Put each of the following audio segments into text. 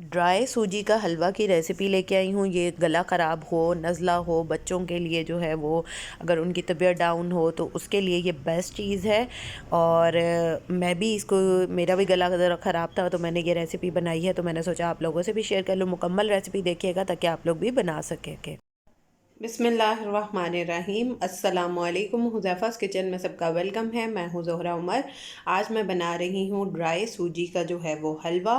Dry सूजी का हलवा की रेसिपी लेके आई हूँ। ये गला ख़राब हो, नज़ला हो, बच्चों के लिए जो है वो अगर उनकी तबीयत डाउन हो तो उसके लिए ये बेस्ट चीज़ है। और मैं भी इसको, मेरा भी गला ज़रा ख़राब था तो मैंने ये रेसिपी बनाई है, तो मैंने सोचा आप लोगों से भी शेयर कर लूँ। मुकम्मल रेसिपी देखिएगा ताकि आप लोग भी बना सकें। बिस्मिल्लाहिर्रहमानिर्रहीम। अस्सलामुअलैकुम। हुज़ैफ़ा's किचन में सबका वेलकम है। मैं हूँ ज़ोहरा उमर। आज मैं बना रही हूँ ड्राई सूजी का जो है वो हलवा,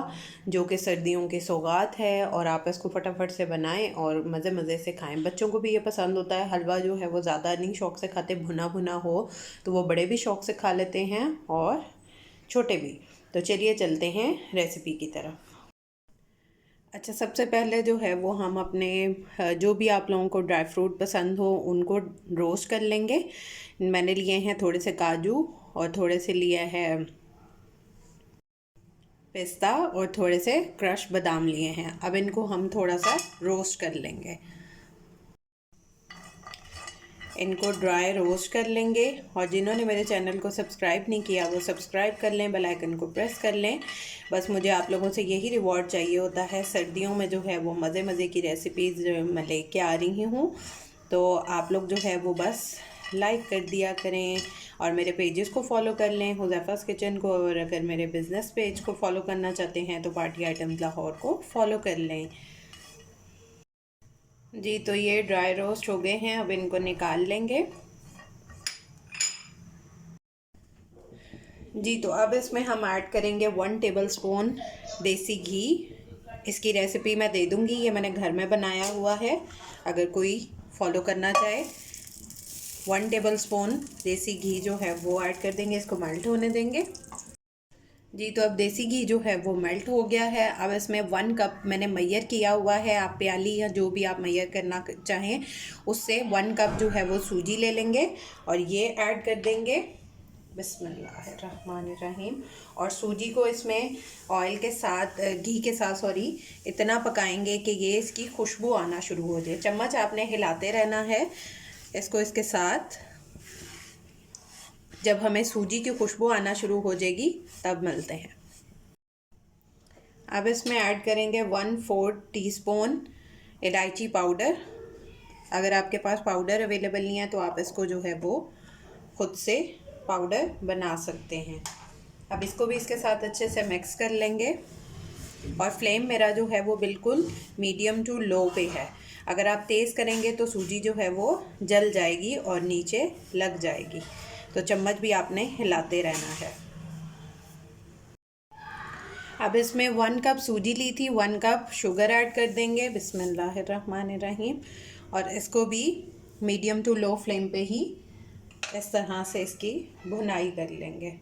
जो कि सर्दियों की सौगात है। और आप इसको फटाफट से बनाएं और मज़े मज़े से खाएं। बच्चों को भी ये पसंद होता है। हलवा जो है वो ज़्यादा नहीं शौक़ से खाते, भुना भुना हो तो वो बड़े भी शौक़ से खा लेते हैं और छोटे भी। तो चलिए चलते हैं रेसिपी की तरफ। अच्छा, सबसे पहले जो है वो हम अपने जो भी आप लोगों को ड्राई फ्रूट पसंद हो उनको रोस्ट कर लेंगे। मैंने लिए हैं थोड़े से काजू और थोड़े से लिए हैं पिस्ता और थोड़े से क्रश बादाम लिए हैं। अब इनको हम थोड़ा सा रोस्ट कर लेंगे। इनको ड्राई रोस्ट कर लेंगे। और जिन्होंने मेरे चैनल को सब्सक्राइब नहीं किया वो सब्सक्राइब कर लें, बेल आइकन को प्रेस कर लें। बस मुझे आप लोगों से यही रिवॉर्ड चाहिए होता है। सर्दियों में जो है वो मज़े मज़े की रेसिपीज़ मैं लेके आ रही हूँ, तो आप लोग जो है वो बस लाइक कर दिया करें और मेरे पेजेस को फॉलो कर लें, हुज़ैफ़ा's किचन को। और अगर मेरे बिज़नेस पेज को फॉलो करना चाहते हैं तो पार्टी आइटम्स लाहौर को फॉलो कर लें। जी, तो ये ड्राई रोस्ट हो गए हैं, अब इनको निकाल लेंगे। जी, तो अब इसमें हम ऐड करेंगे 1 टेबलस्पून देसी घी। इसकी रेसिपी मैं दे दूँगी, ये मैंने घर में बनाया हुआ है, अगर कोई फॉलो करना चाहे। 1 टेबलस्पून देसी घी जो है वो ऐड कर देंगे, इसको मेल्ट होने देंगे। जी, तो अब देसी घी जो है वो मेल्ट हो गया है। अब इसमें 1 कप मैंने मैयर किया हुआ है। आप प्याली या जो भी आप मैयर करना चाहें उससे 1 कप जो है वो सूजी ले लेंगे और ये ऐड कर देंगे। बिस्मिल्लाहिर्रहमानिर्रहीम। और सूजी को इसमें ऑयल के साथ, घी के साथ सॉरी, इतना पकाएंगे कि ये इसकी खुशबू आना शुरू हो जाए। चम्मच आपने हिलाते रहना है इसको इसके साथ। जब हमें सूजी की खुशबू आना शुरू हो जाएगी तब मिलते हैं। अब इसमें ऐड करेंगे 1/4 टीस्पून इलायची पाउडर। अगर आपके पास पाउडर अवेलेबल नहीं है तो आप इसको जो है वो खुद से पाउडर बना सकते हैं। अब इसको भी इसके साथ अच्छे से मिक्स कर लेंगे। और फ्लेम मेरा जो है वो बिल्कुल मीडियम टू लो पे है। अगर आप तेज़ करेंगे तो सूजी जो है वो जल जाएगी और नीचे लग जाएगी, तो चम्मच भी आपने हिलाते रहना है। अब इसमें 1 कप सूजी ली थी, 1 कप शुगर ऐड कर देंगे। बिस्मिल्लाहिर्रहमानिर्रहीम। और इसको भी मीडियम टू लो फ्लेम पे ही इस तरह से इसकी भुनाई कर लेंगे।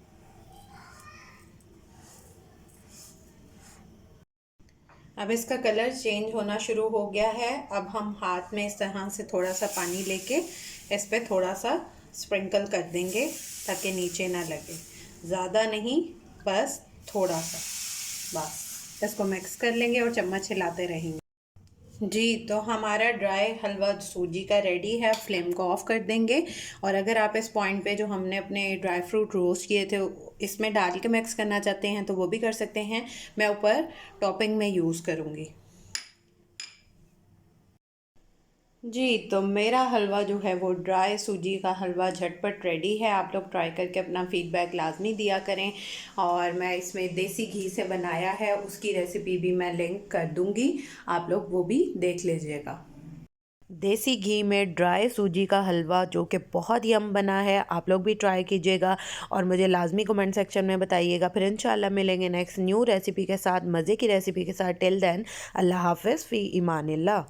अब इसका कलर चेंज होना शुरू हो गया है। अब हम हाथ में इस तरह से थोड़ा सा पानी लेके इस पर थोड़ा सा स्प्रिंकल कर देंगे ताकि नीचे ना लगे। ज़्यादा नहीं, बस थोड़ा सा, बस इसको मिक्स कर लेंगे और चम्मच हिलाते रहेंगे। जी, तो हमारा ड्राई हलवा सूजी का रेडी है। फ्लेम को ऑफ कर देंगे। और अगर आप इस पॉइंट पे जो हमने अपने ड्राई फ्रूट रोस्ट किए थे इसमें डाल के मिक्स करना चाहते हैं तो वो भी कर सकते हैं। मैं ऊपर टॉपिंग में यूज़ करूँगी। जी, तो मेरा हलवा जो है वो ड्राई सूजी का हलवा झटपट रेडी है। आप लोग ट्राई करके अपना फ़ीडबैक लाजमी दिया करें। और मैं इसमें देसी घी से बनाया है, उसकी रेसिपी भी मैं लिंक कर दूँगी, आप लोग वो भी देख लीजिएगा। देसी घी में ड्राई सूजी का हलवा जो कि बहुत यम बना है, आप लोग भी ट्राई कीजिएगा और मुझे लाजमी कमेंट सेक्शन में बताइएगा। फिर इंशाल्लाह मिलेंगे नेक्स्ट न्यू रेसिपी के साथ, मज़े की रेसिपी के साथ। टिल देन, अल्लाह हाफ़िज़, फ़ी ईमानिल्लाह।